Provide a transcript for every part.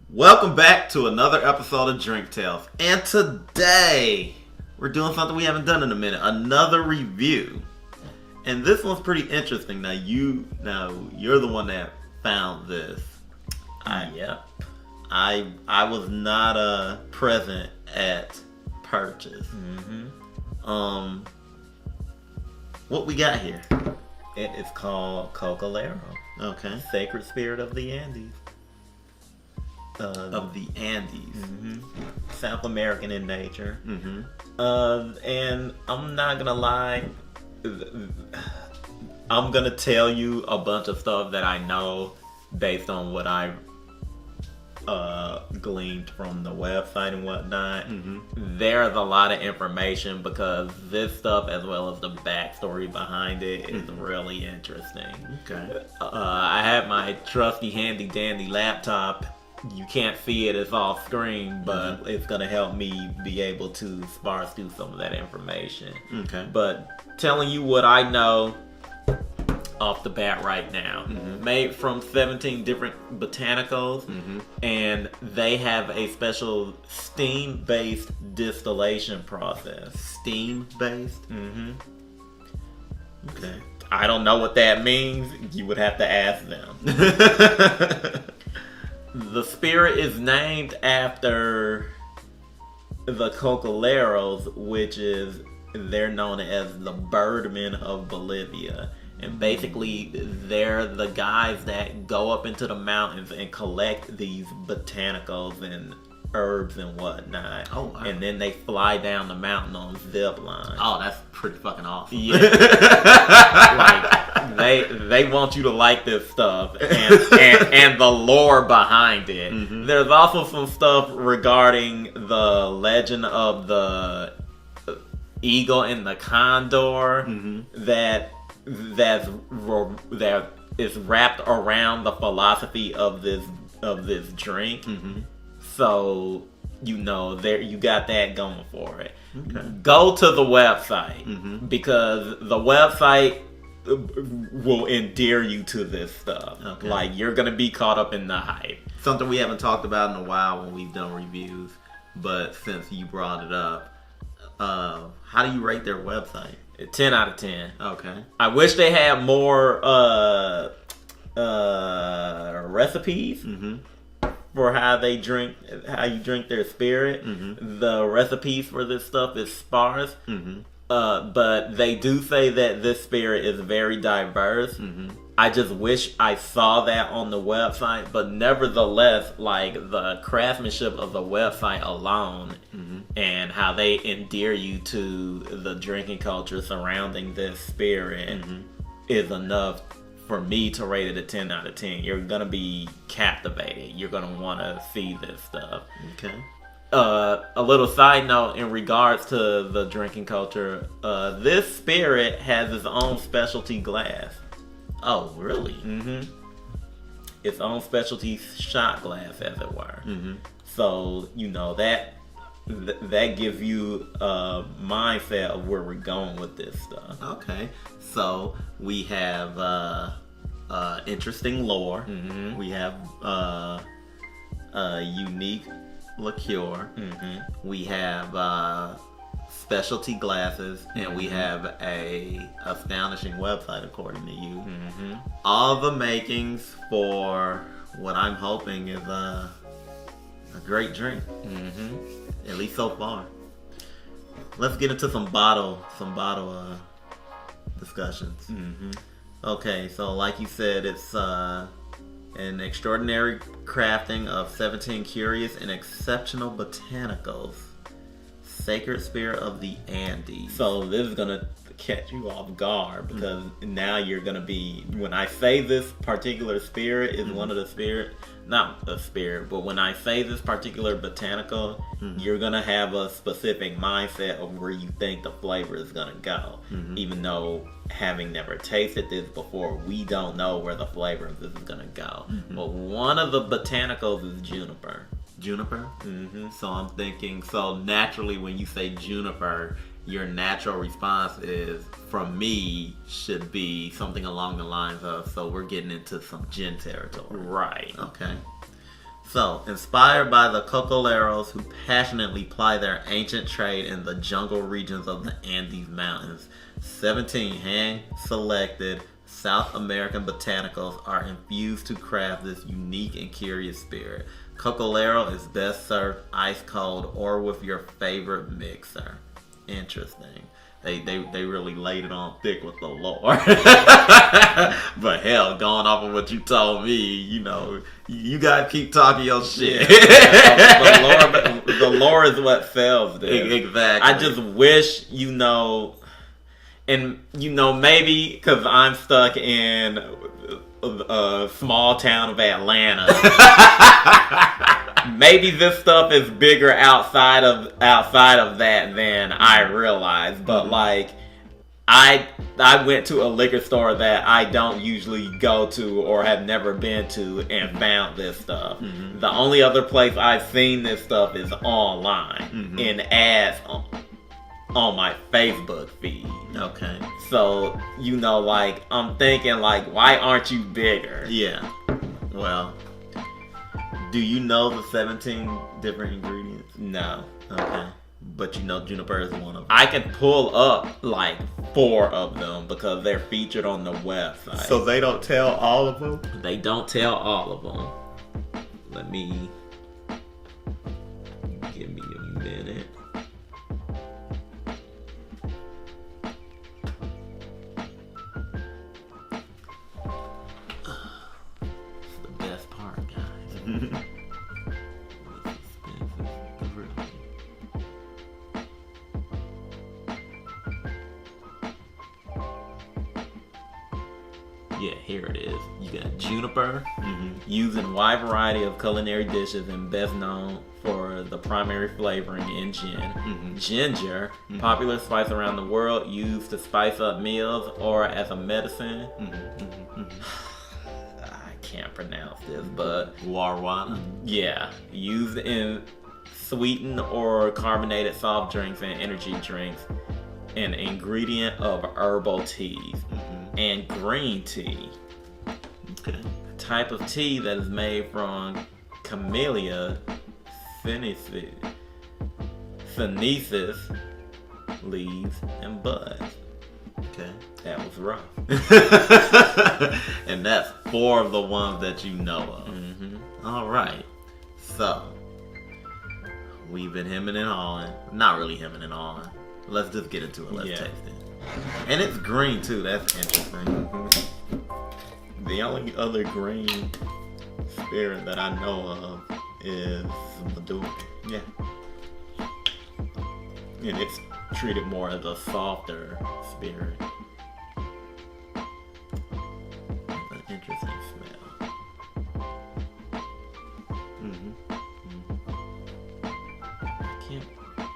Welcome back to another episode of Drink Tales. And today, we're doing something we haven't done in a minute. Another review. And this one's pretty interesting. Now you're the one that found this. Yep. I was not present at purchase. Mm-hmm. What we got here? It is called Cocalero. Okay. Sacred Spirit of the Andes. Of the Andes. Mm-hmm. South American in nature. Mm-hmm. And I'm not gonna lie, I'm gonna tell you a bunch of stuff that I know based on what I gleaned from the website and whatnot. Mm-hmm. There's a lot of information because this stuff, as well as the backstory behind it, is really interesting. Okay. I have my trusty handy dandy laptop. You can't see it, it's off screen, but it's gonna help me be able to sparse through some of that information. Okay. But telling you what I know off the bat right now. Made from 17 different botanicals, and they have a special steam-based distillation process. Steam-based? Okay. I don't know what that means. You would have to ask them. The spirit is named after the Cocaleros, which is, they're known as the Birdmen of Bolivia. And basically, they're the guys that go up into the mountains and collect these botanicals and herbs and whatnot. Oh, wow. And then they fly down the mountain on zip lines. Oh, that's pretty fucking awesome. Yeah. Like, they want you to like this stuff and the lore behind it. There's also some stuff regarding the legend of the eagle and the condor that is wrapped around the philosophy of this drink. So there you got that going for it. Okay. Go to the website because the website will endear you to this stuff. Okay. Like, you're gonna be caught up in the hype. Something we haven't talked about in a while when we've done reviews, but since you brought it up, how do you rate their website? 10 out of 10. Okay. I wish they had more recipes for how you drink their spirit. The recipes for this stuff is sparse. But they do say that this spirit is very diverse. I just wish I saw that on the website, but nevertheless, like, the craftsmanship of the website alone and how they endear you to the drinking culture surrounding this spirit is enough for me to rate it a 10 out of 10. You're gonna be captivated. You're gonna want to see this stuff. Okay. A little side note in regards to the drinking culture, this spirit has its own specialty glass. Oh, really? Its own specialty shot glass, as it were. So, that gives you a mindset of where we're going with this stuff. Okay. So, we have interesting lore. We have unique liqueur. We have specialty glasses, and we have a astonishing website, according to you. All the makings for what I'm hoping is a great drink. At least so far. Let's get into some bottle discussions. Okay, so like you said, it's an extraordinary crafting of 17 curious and exceptional botanicals. Sacred Spirit of the Andes. So this is gonna catch you off guard because now you're gonna be, when I say this particular spirit is one of the spirit, not a spirit, but when I say this particular botanical, you're gonna have a specific mindset of where you think the flavor is gonna go. Even though, having never tasted this before, we don't know where the flavor of this is gonna go. But one of the botanicals is juniper. Juniper? So I'm thinking, so naturally when you say juniper, your natural response is, from me, should be something along the lines of, so we're getting into some gin territory. Right. Okay. So, inspired by the Cocaleros who passionately ply their ancient trade in the jungle regions of the Andes Mountains, 17 hand-selected South American botanicals are infused to craft this unique and curious spirit. Cocalero is best served ice cold or with your favorite mixer. Interesting. They really laid it on thick with the lore. But hell, going off of what you told me, you know, you gotta keep talking your shit. The lore is what sells this. Exactly. I just wish, you know, and you know, maybe because I'm stuck in a small town of Atlanta. Maybe this stuff is bigger outside of that than I realized. But like, I went to a liquor store that I don't usually go to or have never been to and found this stuff. Mm-hmm. The only other place I've seen this stuff is online in ads on my Facebook feed. Okay. So, you know, like, I'm thinking, like, why aren't you bigger? Yeah. Well, do you know the 17 different ingredients? No. Okay. But you know juniper is one of them. I can pull up, like, 4 of them because they're featured on the website. So they don't tell all of them? They don't tell all of them. Let me... Give me a minute. Yeah, here it is. You got juniper, used in a wide variety of culinary dishes and best known for the primary flavoring in gin. Ginger, popular spice around the world, used to spice up meals or as a medicine. I can't pronounce this, but... Guarana? Yeah, used in sweetened or carbonated soft drinks and energy drinks. An ingredient of herbal teas. And green tea. Okay. A type of tea that is made from Camellia sinensis leaves and buds. Okay. That was rough. And that's 4 of the ones that you know of. All right. So, we've been hemming and hawing. Not really hemming and hawing. Let's just get into it. Let's taste it. And it's green too. That's interesting. The only other green spirit that I know of is Maduro. Yeah. And it's treated more as a softer spirit. It's an interesting smell. I can't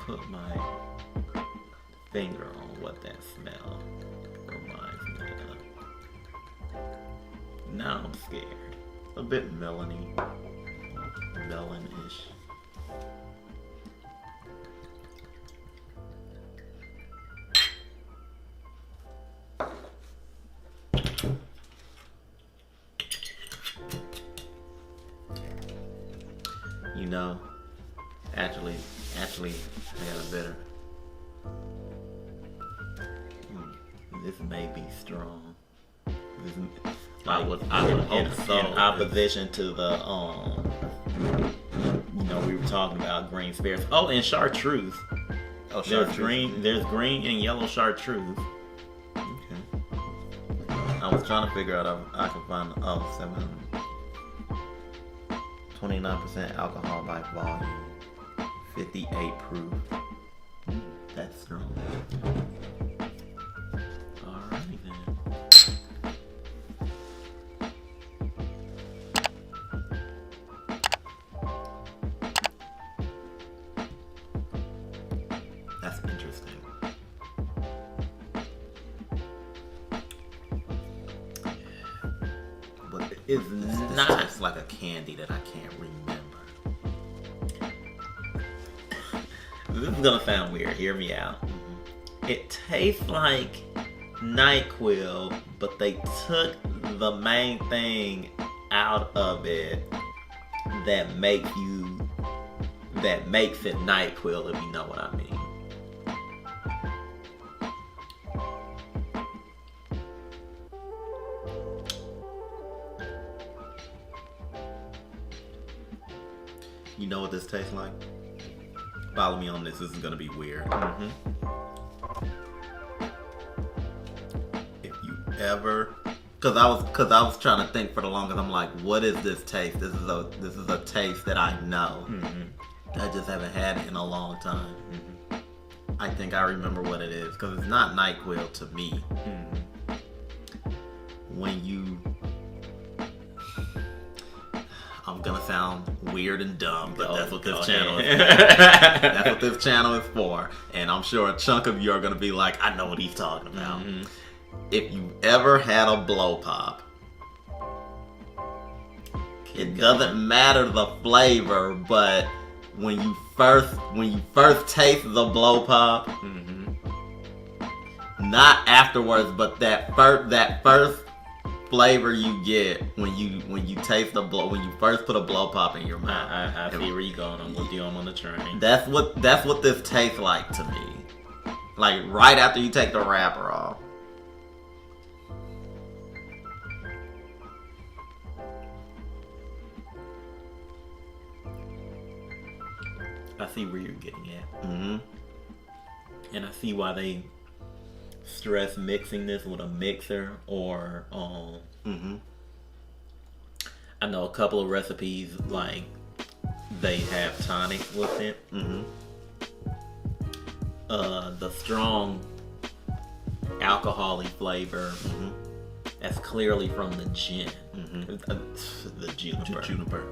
put my finger on what that smell reminds me of. Now I'm scared. A bit melony. Melon-ish. You know, actually, I got a better. This may be strong. I would hope so. In opposition to the you know, we were talking about green spirits. Oh, and chartreuse. Oh, there's green and yellow chartreuse. Okay. I was trying to figure out if I could find 29% alcohol by volume, 58 proof. That's strong. Alrighty then. That's interesting. But It's not. It's like a candy that I can't remember. This is gonna sound weird. Hear me out. It tastes like NyQuil, but they took the main thing out of it that makes it NyQuil, if you know what I mean. You know what this tastes like? Follow me on this. This is gonna be weird. If you ever, cause I was trying to think for the longest. I'm like, what is this taste? This is a taste that I know. I just haven't had it in a long time. I think I remember what it is, cause it's not NyQuil to me. When you, I'm gonna sound weird and dumb, but that's what this channel is for. That's what this channel is for. And I'm sure a chunk of you are gonna be like, I know what he's talking about. If you ever had a blow pop, it doesn't matter the flavor, but when you first taste the blow pop, not afterwards, but that first flavor you get when you taste when you first put a blow pop in your mouth. I see where you going. I'm with you. I'm on the train. That's what this tastes like to me. Like right after you take the wrapper off. I see where you're getting at. And I see why they stress mixing this with a mixer or I know a couple of recipes like they have tonic with it. The strong alcohol-y flavor that's clearly from the gin, the juniper.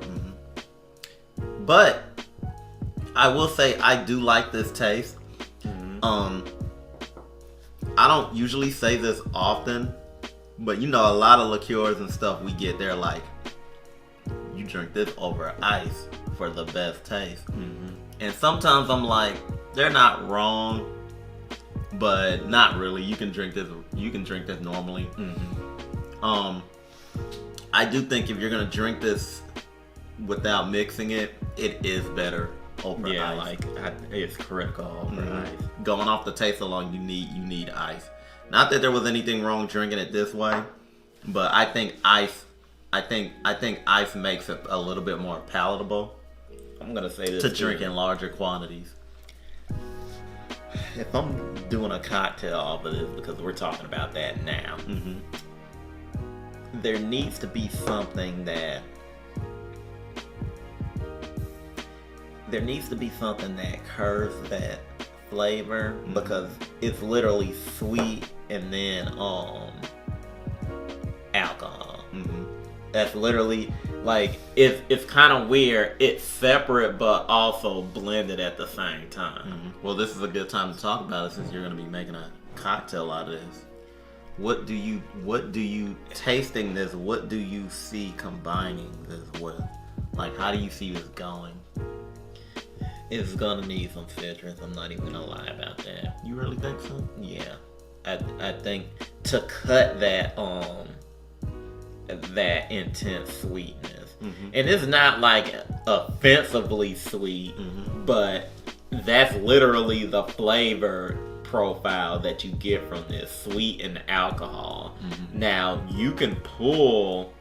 But I will say I do like this taste. I don't usually say this often, but you know, a lot of liqueurs and stuff we get, they're like, you drink this over ice for the best taste. And sometimes I'm like, they're not wrong, but not really. You can drink this normally. I do think if you're gonna drink this without mixing it, it is better over ice. It's critical over ice. Going off the taste alone, you need ice. Not that there was anything wrong drinking it this way, but I think ice makes it a little bit more palatable. I'm gonna say this to drink in larger quantities. If I'm doing a cocktail off of this, because we're talking about that now, there needs to be something that curves that flavor, because it's literally sweet and then alcohol. That's literally like it's kind of weird. It's separate but also blended at the same time. Well, this is a good time to talk about it since you're going to be making a cocktail out of this. What do you tasting this? What do you see combining this with? Like, how do you see this going? It's gonna need some citrus. I'm not even gonna lie about that. You really think so? Yeah, I think to cut that that intense sweetness, and it's not like offensively sweet, but that's literally the flavor profile that you get from this, sweet and alcohol. Now you can pull.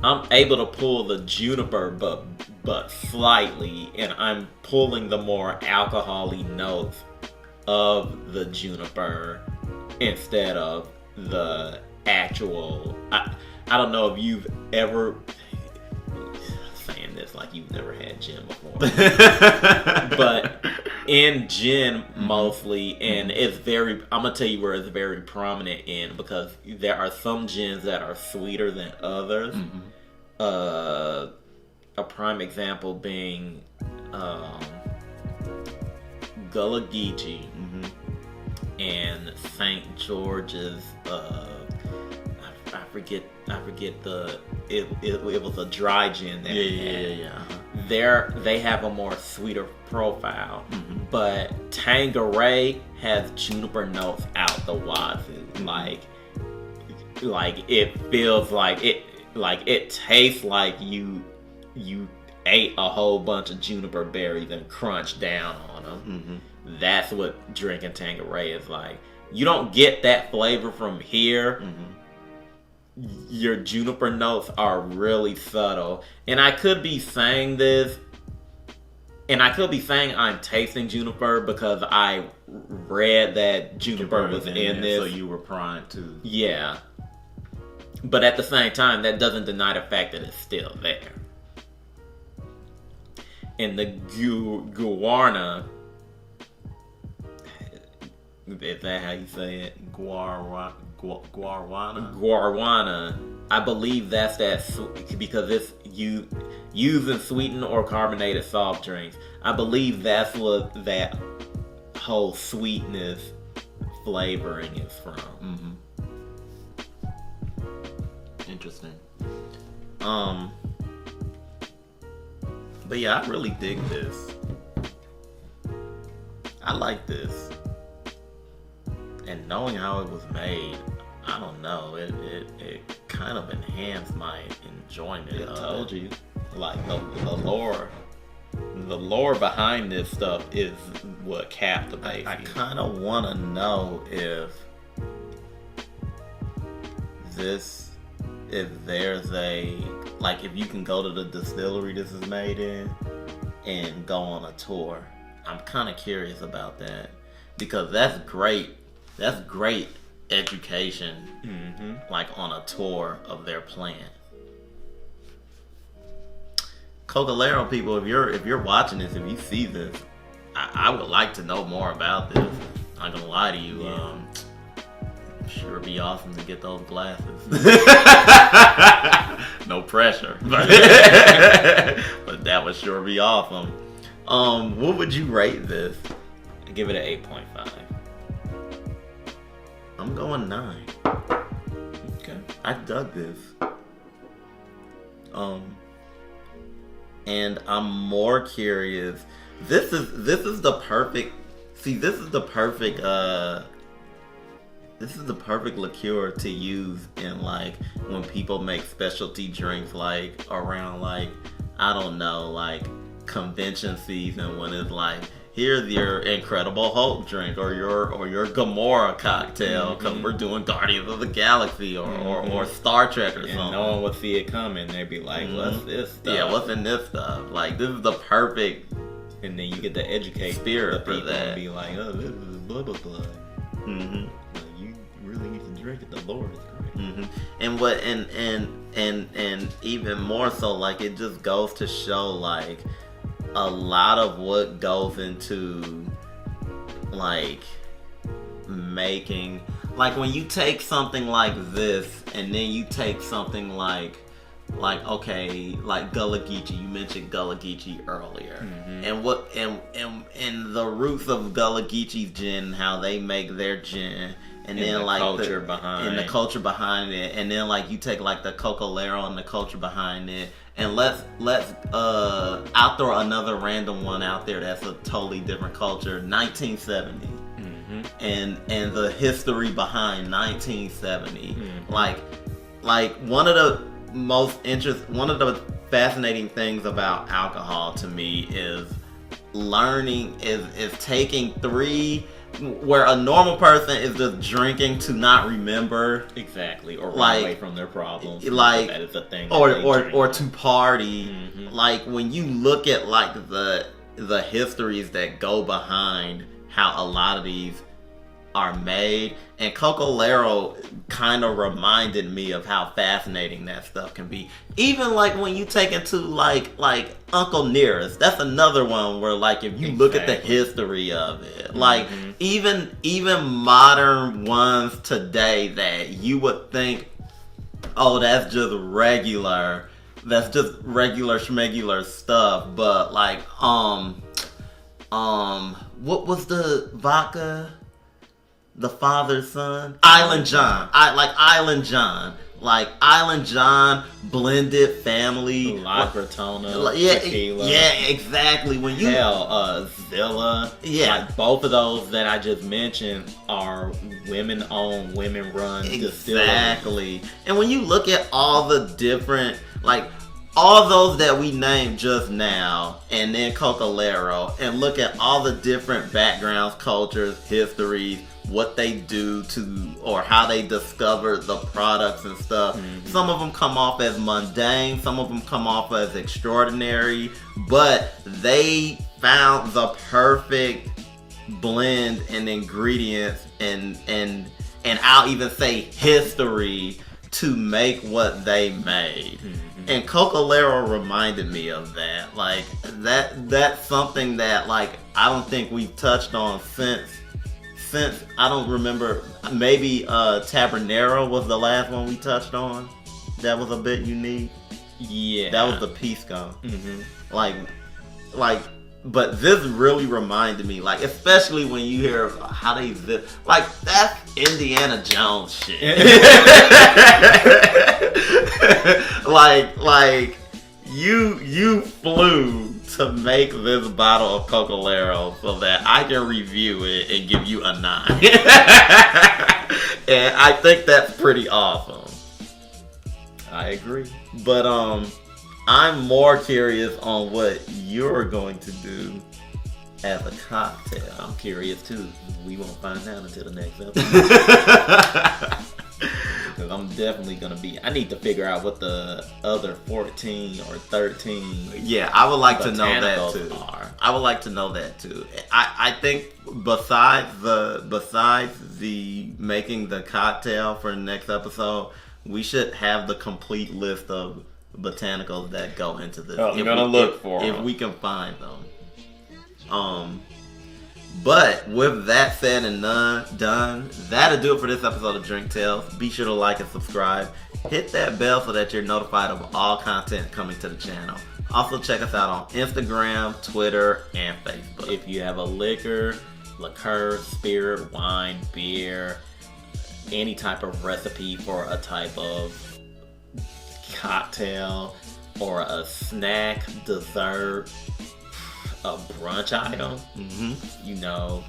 I'm able to pull the juniper, but slightly, and I'm pulling the more alcohol-y notes of the juniper instead of the actual. I don't know if you've ever, saying this like you've never had gin before, but in gin mostly, and it's very, I'm gonna tell you where it's very prominent in, because there are some gins that are sweeter than others. A prime example being Gullah Geechee and St. George's. I forget the. It was a dry gin that They have a more sweeter profile, but Tanqueray has juniper notes out the wazoo. Like it feels like it. Like it tastes like you you ate a whole bunch of juniper berries and crunched down on them. Mm-hmm. That's what drinking Tanqueray is like. You don't get that flavor from here. Mm-hmm. Your juniper notes are really subtle. And I could be saying this, and I could be saying I'm tasting juniper because I read that juniper was in this. So you were primed to. Yeah. But at the same time, that doesn't deny the fact that it's still there. And the guarana, is that how you say it? Guarana. Guarana. I believe that's that because it's using sweetened or carbonated soft drinks. I believe that's what that whole sweetness flavoring is from. Mm-hmm. Interesting. But yeah, I really dig this. I like this. And knowing how it was made, I don't know, it kind of enhanced my enjoyment. I told you. Like the lore behind this stuff is what captivates me. I kind of want to know if there's if you can go to the distillery this is made in and go on a tour. I'm kind of curious about that because that's great. That's great education, like on a tour of their plant. Cocalero people, if you're watching this, if you see this, I would like to know more about this. I'm not gonna lie to you. Yeah. Sure be awesome to get those glasses. No pressure. But that would sure be awesome. What would you rate this? I give it an 8.5. I'm going 9. Okay. I dug this. And I'm more curious. This is the perfect liqueur to use in like when people make specialty drinks like around like I don't know like convention season when it's like here's your Incredible Hulk drink or your Gamora cocktail because we're doing Guardians of the Galaxy or Star Trek or something. No one would see it coming. They'd be like, "What's this stuff? Yeah, what's in this stuff?" Like this is the perfect. And then you get to educate spirit people that. And be like, "Oh, this is blah blah blah." Mm-hmm. Like, you really need to drink it. The Lord is great. Mm-hmm. And what and even more so, like it just goes to show like a lot of what goes into like making like when you take something like this and then you take something like okay, like Gullah Geechee. You mentioned Gullah Geechee earlier, and what and the roots of Gullah Geechee's gin, how they make their gin, and then the like culture the culture behind it, and then like you take like the Cocalero and the culture behind it, and let's I'll throw another random one out there that's a totally different culture, 1970. And the history behind 1970, like one of the fascinating things about alcohol to me is learning is taking three where a normal person is just drinking to not remember exactly or run like, away from their problems. Like that is a thing. Or to party. Like when you look at like the histories that go behind how a lot of these are made, and Cocalero kind of reminded me of how fascinating that stuff can be. Even like when you take it to like Uncle Nearest, that's another one where like if you look at the history of it, like even modern ones today that you would think, oh, that's just regular schmegular stuff, but like what was the vodka? The father's son, Island John. Island John, blended family, La Gratona, tequila. Yeah, exactly. When you Zilla, like both of those that I just mentioned are women-owned, women-run distilleries. Exactly. And when you look at all the different, like all those that we named just now, and then Cocalero, and look at all the different backgrounds, cultures, histories, what they do to, or how they discover the products and stuff. Some of them come off as mundane, some of them come off as extraordinary, but they found the perfect blend and ingredients and I'll even say history to make what they made. And Cocalero reminded me of that. Like that's something that like I don't think we've touched on since I don't remember, maybe Tabernero was the last one we touched on. That was a bit unique. Yeah. That was the Pisco. But this really reminded me, like, especially when you hear how they zip, like, that's Indiana Jones shit. like you flew to make this bottle of Cocalero so that I can review it and give you a 9. And I think that's pretty awesome. I agree. But I'm more curious on what you're going to do as a cocktail. I'm curious too. We won't find out until the next episode. Because I'm definitely going to be... I need to figure out what the other 14 or 13... Yeah, I would like to know that too. Are. I would like to know that too. I think besides the making the cocktail for the next episode, we should have the complete list of botanicals that go into this. I'm gonna look for them if we can find them. But with that said and done, that'll do it for this episode of Drink Tales. Be sure to like and subscribe. Hit that bell so that you're notified of all content coming to the channel. Also check us out on Instagram, Twitter, and Facebook. If you have a liquor, spirit, wine, beer, any type of recipe for a type of cocktail or a snack, dessert, a brunch item, you know,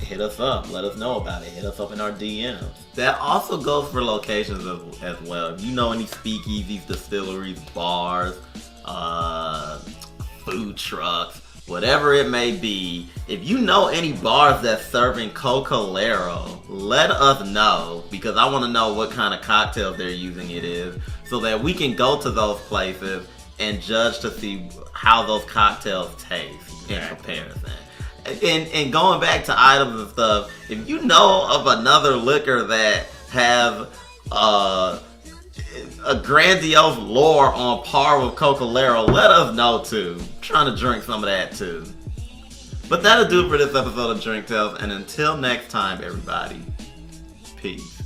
hit us up. Let us know about it. Hit us up in our DMs. That also goes for locations as well. If you know any speakeasies, distilleries, bars, food trucks, whatever it may be, if you know any bars that's serving Cocalero, let us know, because I want to know what kind of cocktails they're using it is, so that we can go to those places and judge to see how those cocktails taste in comparison. And going back to items and stuff, if you know of another liquor that has a grandiose lore on par with Cocalero, let us know too. I'm trying to drink some of that too. But that'll do it for this episode of Drink Tales, and until next time, everybody, peace.